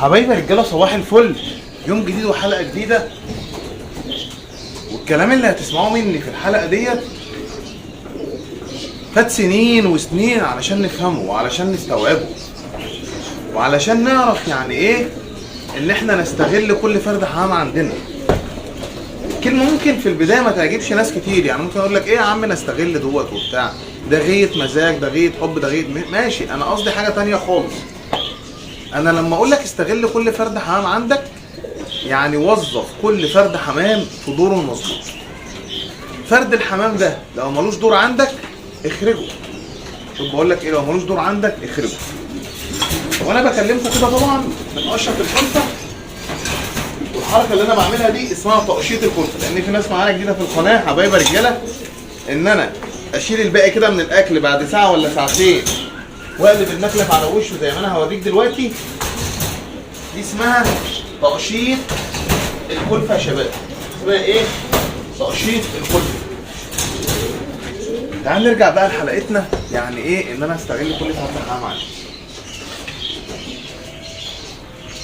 حبايبي رجاله صباح الفل، يوم جديد وحلقه جديده. والكلام اللي هتسمعوه مني في الحلقه ديت فات سنين وسنين علشان نفهمه وعلشان نستوعبه وعلشان نعرف يعني ايه ان احنا نستغل كل فرد حمام عندنا. كلمه ممكن في البدايه ما تعجبش ناس كتير، يعني ممكن اقول لك ايه يا عم نستغل دوت وبتاع، ده غايه مزاج، ده غايه حب، ده غايه ماشي. انا قصدي حاجه تانية خالص. انا لما اقول لك استغل كل فرد حمام عندك، يعني وظف كل فرد حمام في دوره المظبوط. فرد الحمام ده لو ملوش دور عندك اخرجه. شوف بقول لك ايه، لو ملوش دور عندك اخرجه. وانا بكلمكم كده طبعا بنقشط الخلطه، والحركه اللي انا بعملها دي اسمها تقشيط الخلطه، لان في ناس معانا جديده في القناه حبايبي رجاله، ان انا اشيل الباقي كده من الاكل بعد ساعه ولا ساعتين واقلب المكلف على وشه زي ما انا هوريك دلوقتي. دي اسمها تقشيط الكلفه يا شباب. اسمها ايه؟ تقشيط الكلفه. تعال نرجع بقى لحلقتنا، يعني ايه ان انا استغل كل فرد حمام عندي.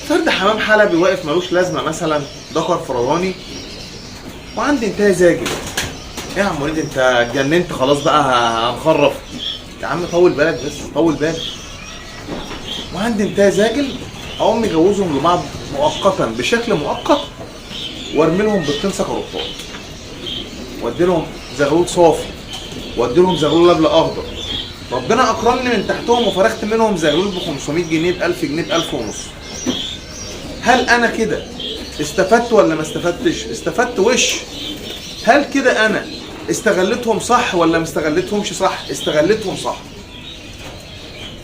فرد حمام حلبي واقف ملوش لازمه، مثلا ذكر فرضاني وعندي انتهى زاجل. ايه يا عم وليد انت اتجننت خلاص بقى هنخرف؟ يا عم طول بالك بس، طول بالك. وعندي انتهى زاجل، اقوم مجوزهم لبعض مؤقتا بشكل مؤقت، وارمي لهم بيضتين سكروتات، وادي لهم زغلول صافي، وادي لهم زغلول لبل اخضر. ربنا اكرمني من تحتهم وفرخت منهم زغلول ب 500 جنيه، ب 1000 جنيه، ب 1000 ونص. هل انا كده استفدت ولا ما استفدتش؟ استفدت وش. هل كده انا استغلتهم صح ولا ما استغلتهمش صح؟ استغلتهم صح.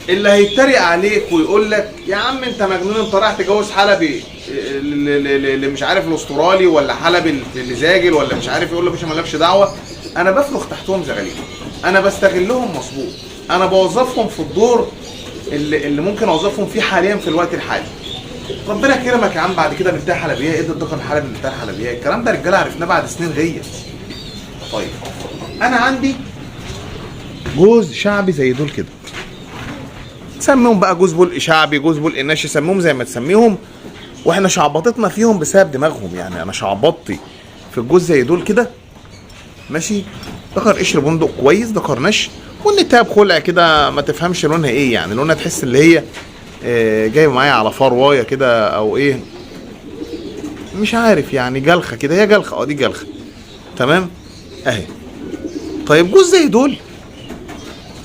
اللي هيتريق عليك ويقول لك يا عم انت مجنون، انت رايح تجوز حلبي اللي مش عارف الاسترالي، ولا حلبي اللي زاجل، ولا مش عارف، يقول لك مش مالكش دعوه. انا بفرخ تحتهم زغاليل، انا بستغلهم مظبوط، انا بوظفهم في الدور اللي ممكن اوظفهم فيه حاليا في الوقت الحالي. ربنا يكرمك يا عم بعد كده بنتاع حلبيه، ايه ده الدكان الحلبي بنتاع حلبيه؟ الكلام ده رجاله عرفناه بعد سنين غيه. طيب انا عندي جوز شعبي زي دول كده، سميهم بقى جوز بلق شعبي، جوز بلق ناشي، سميهم زي ما تسميهم. واحنا شعبطتنا فيهم بسبب دماغهم، يعني انا شعبطتي في الجوز زي دول كده ماشي. ذكر قشر بندق كويس، ذكر نش، والنتاب خلع كده ما تفهمش لونها ايه، يعني لونها تحس اللي هي جايبه معايا على فروايه كده او ايه مش عارف، يعني جلخه كده، هي جلخه، دي جلخه تمام اهي. طيب جوز زي دول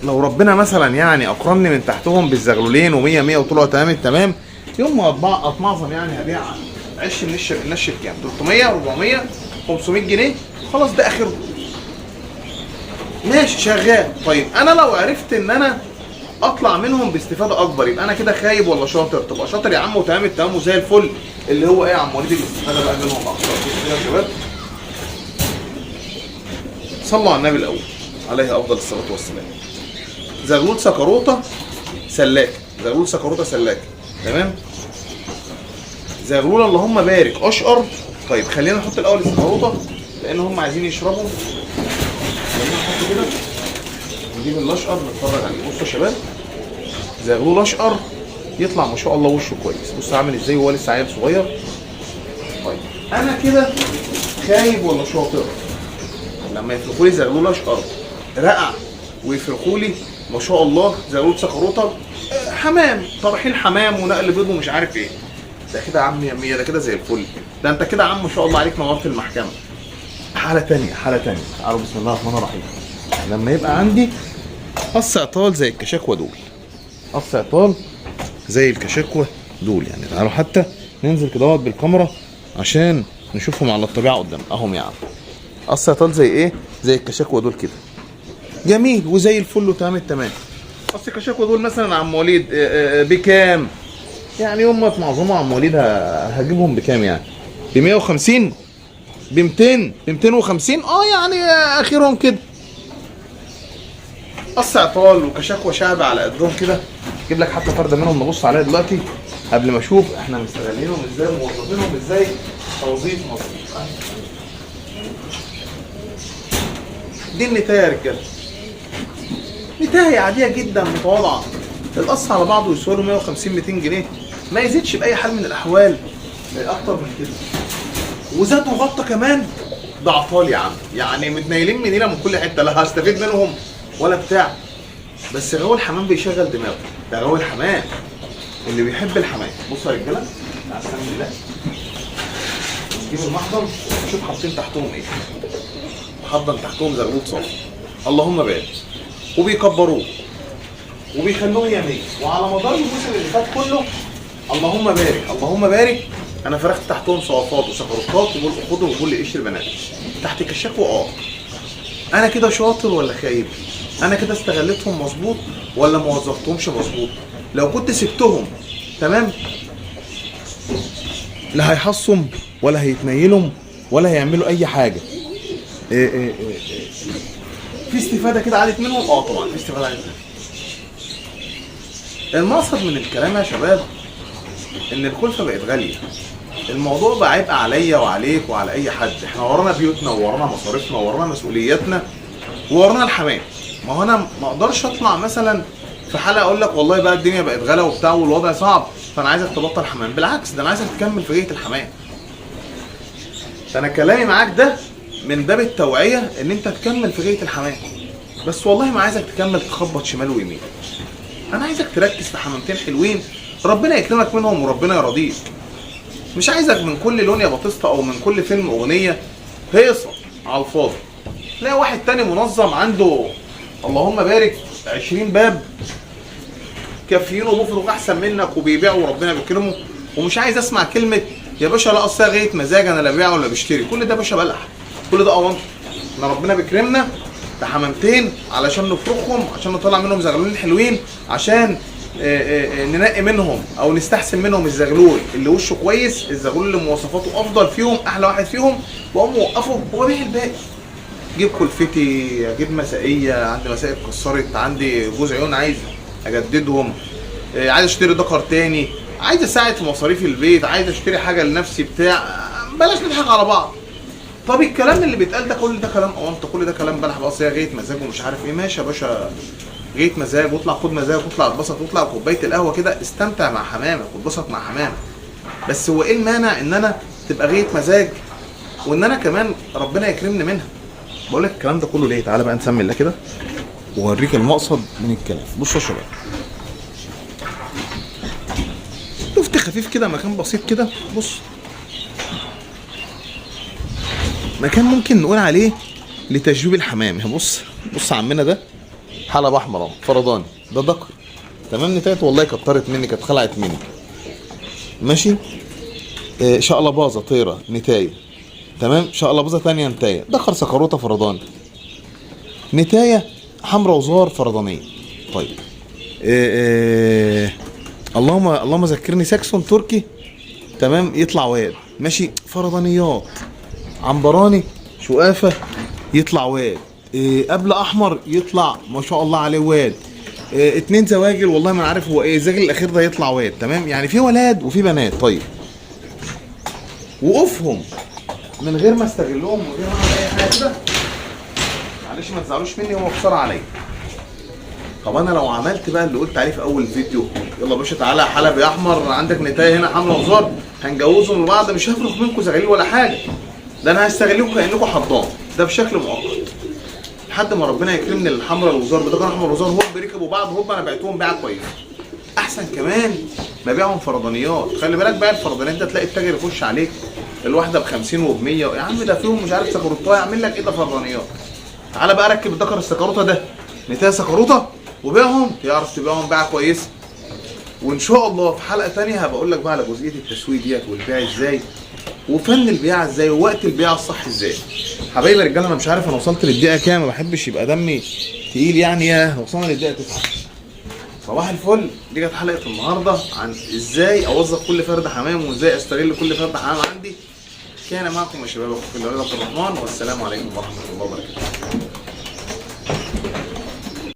لو ربنا مثلا يعني اكرمني من تحتهم بالزغلولين و100 100 وطلعوا تمام التمام، يوم ما اطمعظم يعني هبيع عش النش بكام؟ 300 400 500 جنيه، خلاص ده اخره ماشي شغال. طيب انا لو عرفت ان انا اطلع منهم باستفاده اكبر، يبقى انا كده خايب ولا شاطر؟ تبقى شاطر يا عم وتمام التمام وزي الفل. اللي هو ايه يا عم وليد الاستفاده بقى منهم اكتر كده يا شباب؟ صلوا على النبي الاول عليه افضل الصلاه والسلام. زغلول سكروطه سلاك، زغلول سكروطه سلاك تمام. زغلول اللهم بارك اشقر. طيب خلينا نحط الاول السكروطه لان هم عايزين يشربوا. خلينا نحط كده ونجيب الاشقر نتفرج عليه. بصوا يا شباب زغلول اشقر يطلع ما شاء الله وشه كويس. بص عامل ازاي وهو لسه عيل صغير. طيب انا كده خايب ولا شاطر؟ لما يفرقوا لي زغلول اشقر رقع ويفرقوا لي ما شاء الله زغلول سكروطه حمام، طرحين حمام ونقل بيض ومش عارف ايه، ده كده يا عم 100 ده كده زي الفل. ده انت كده يا عم ما شاء الله عليك نورت المحكمه. حاله ثانيه تعالوا بسم الله الرحمن الرحيم. لما يبقى عندي قص عطال زي الكشاكوى دول، قص عطال زي الكشاكوى دول، يعني تعالوا حتى ننزل كده بالكاميرا عشان نشوفهم على الطبيعه قدام اهم. يعني قص عطال زي ايه؟ زي الكشاكوى دول كده، جميل وزي الفل وتمام التمام. قص الكشاكوى دول مثلا عم وليد بكام؟ يعني يوم ما معظمهم عم وليد هجيبهم بكام؟ يعني ب 150 ب 200 ب 250 يعني اخرهم كده. قص عطال وكشاكوى شعبي على قدهم كده. اجيب لك حتى فرده منهم نبص عليها دلوقتي قبل ما اشوف احنا مستغلينهم ازاي وموظفينهم ازاي توظيف مظبوط. دي النتايه يا رجاله، نتايه عاديه جدا متواضعه القص على بعضه يسوى له 150 200 جنيه، ما يزيدش باي حال من الاحوال اكتر من كده. وزاد وغطى كمان، ده عطال يا عم، يعني متنيلين منينا من كل حته، لا هستفيد منهم ولا بتاع. بس غاوي الحمام بيشغل دماغه، ده غاوي الحمام اللي بيحب الحمام. بصوا يا رجاله على سبيل الله، نجيب المحضن نشوف حاطين تحتهم ايه. محضن تحتهم زغلول صافي، اللهم بارك، وبيكبروه وبيخلوه يمين. وعلى مدار الموسم اللي فات كله اللهم بارك اللهم بارك، انا فرخت تحتهم صوافات وسكروتات وبول اخضر وبول قشر بنات تحت كشاك. انا كده شاطر ولا خايب؟ انا كده استغلتهم مظبوط ولا ما وظفتهمش مظبوط؟ لو كنت سبتهم تمام لا هيحصم ولا هيتنيلهم ولا هيعملوا اي حاجه. في استفاده كده عادت منهم، طبعا في استفاده عادت منهم. المقصد من الكلام يا شباب ان الكلفه بقت غاليه، الموضوع بقى عبء عليا وعليك وعلى اي حد. احنا ورانا بيوتنا وورانا مصاريفنا وورانا مسؤولياتنا وورانا الحمام. ما هو انا ما اقدرش اطلع مثلا في حلقه اقول لك والله بقى الدنيا بقت غلا وبتاع والوضع صعب فانا عايزك تبطل حمام. بالعكس، ده انا عايزك تكمل في جهه الحمام. انا كلامي معاك ده من باب التوعيه ان انت تكمل في جهه الحمام، بس والله ما عايزك تكمل تخبط شمال ويمين. انا عايزك تركز في حمامتين حلوين ربنا يكرمك منهم وربنا يرضيك. مش عايزك من كل لون يا بطيستا او من كل فيلم اغنيه هيصه على الفاضي. تلاقي واحد تاني منظم عنده اللهم بارك 20 باب كافيين ومفرغ احسن منك وبيبيع وربنا بيكرمه، ومش عايز اسمع كلمه يا باشا لا اصل غايه مزاج انا لا ببيع ولا بشتري. كل ده باشا بلح، كل ده اونطه. احنا ربنا بيكرمنا بحمامتين علشان نفرخهم، عشان نطلع منهم زغلولين حلوين، عشان ننقي منهم او نستحسن منهم الزغلول اللي وشه كويس، الزغلول اللي مواصفاته افضل فيهم، احلى واحد فيهم، واقوم موقفه وابيع الباقي. اجيب كلفتي، اجيب مسائيه، عندي مسائل اتكسرت، عندي جوز عيون عايز اجددهم، عايز اشتري دكر تاني، عايز اساعد في مصاريف البيت، عايز اشتري حاجه لنفسي بتاع. بلاش نضحك على بعض. طب الكلام اللي بيتقال ده كل ده كلام اونطه، كل ده كلام بلح بقى، هي غايه مزاج ومش عارف ايه. ماشي يا باشا، غايه مزاج واطلع خد مزاج واطلع اتبسط واطلع كوبايه القهوه كده استمتع مع حمامك واتبسط مع حمامك. بس هو ايه المانع ان انا تبقى غايه مزاج وان انا كمان ربنا يكرمني منها؟ بقول لك الكلام ده كله ليه؟ تعالى بقى نسمي الله كده واوريك المقصد من الكلام. بصوا يا شباب، لفت خفيف كده، مكان بسيط كده. بص، مكان ممكن نقول عليه لتجويب الحمام. بص بص عمنا ده حلب احمر اهو فرداني، ده ذكر تمام. نتايته والله كترت مني، كانت خلعت مني ماشي. شقلباظه طيره نتايه تمام، شقلباظه ثانيه نتايه، ذكر سكروته فرداني، نتايه حمرا وزار فردانيه. طيب اللهم ذكرني ساكسون تركي تمام يطلع واد ماشي، فردانيات عنبراني شقافه يطلع واد، قبل احمر يطلع ما شاء الله عليه واد، 2 زواجل والله ما عارف هو ايه، الزاجل الاخير ده يطلع واد تمام. يعني في ولاد وفي بنات. طيب وقفهم من غير ما استغلهم ومن غير ما اعمل اي حاجه كده، معلش ما تزعلوش مني، هو خساره عليا. طب انا لو عملت بقى اللي قلت عليه في اول فيديو، يلا يا باشا تعالى حلب يا احمر، عندك نتايه هنا حمرا وزار، هنجوزهم لبعض، مش هفرق منكم زغاليل ولا حاجه، ده انا هستغلكم كانكم حضان، ده بشكل مؤقت لحد ما ربنا يكرمني الحمرا والوزار بده. كان احمر والوزار هوب ركبوا بعض، هوب انا بعتهم بيعه كويسه. احسن كمان ما بيعهم فردانيات. خلي بالك بقى الفردانيات ده تلاقي التاجر يخش عليك الواحده ب 50 وب 100، يا عم ده فيهم مش عارف سكروتاه، يعمل لك ايه ده فردانيات. تعالى بقى ركب الذكر السكروته ده نتايه سكروته وبيعهم، تعرف تبيعهم بيعه كويسه. وان شاء الله في حلقه ثانيه هبقى اقول لك بقى على جزئيه التسويق ديت والبيع ازاي، وفن البيعه ازاي، ووقت البيعه الصح ازاي. حبايبي الرجاله انا مش عارف انا وصلت للدقيقه كام، ما بحبش يبقى دمي تقيل يعني. يا وصلنا للدقيقه 9. صباح الفل. دي كانت حلقه النهارده عن ازاي اوظف كل فرد حمام وازاي استغل كل فرد حمام عندي. كان معكم يا شباب اخوكم عبد الرحمن، والسلام عليكم ورحمه الله وبركاته.